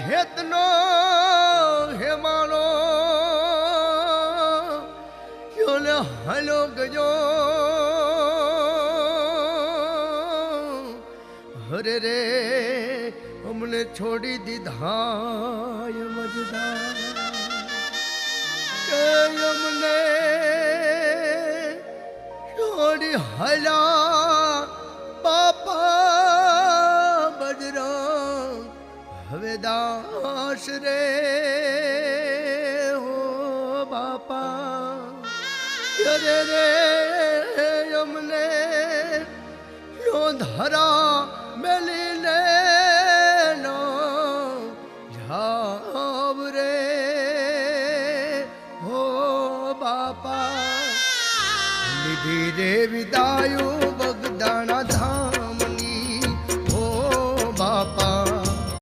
હેતનો હેમાળો યોને હાલો ગયો હરે રે અમને છોડી દીધા મજદાર કે અમને છોડી હાલ્યા બાપા બજરંગ હવે દાસ રે હો બાપા રે અમને યો ધરા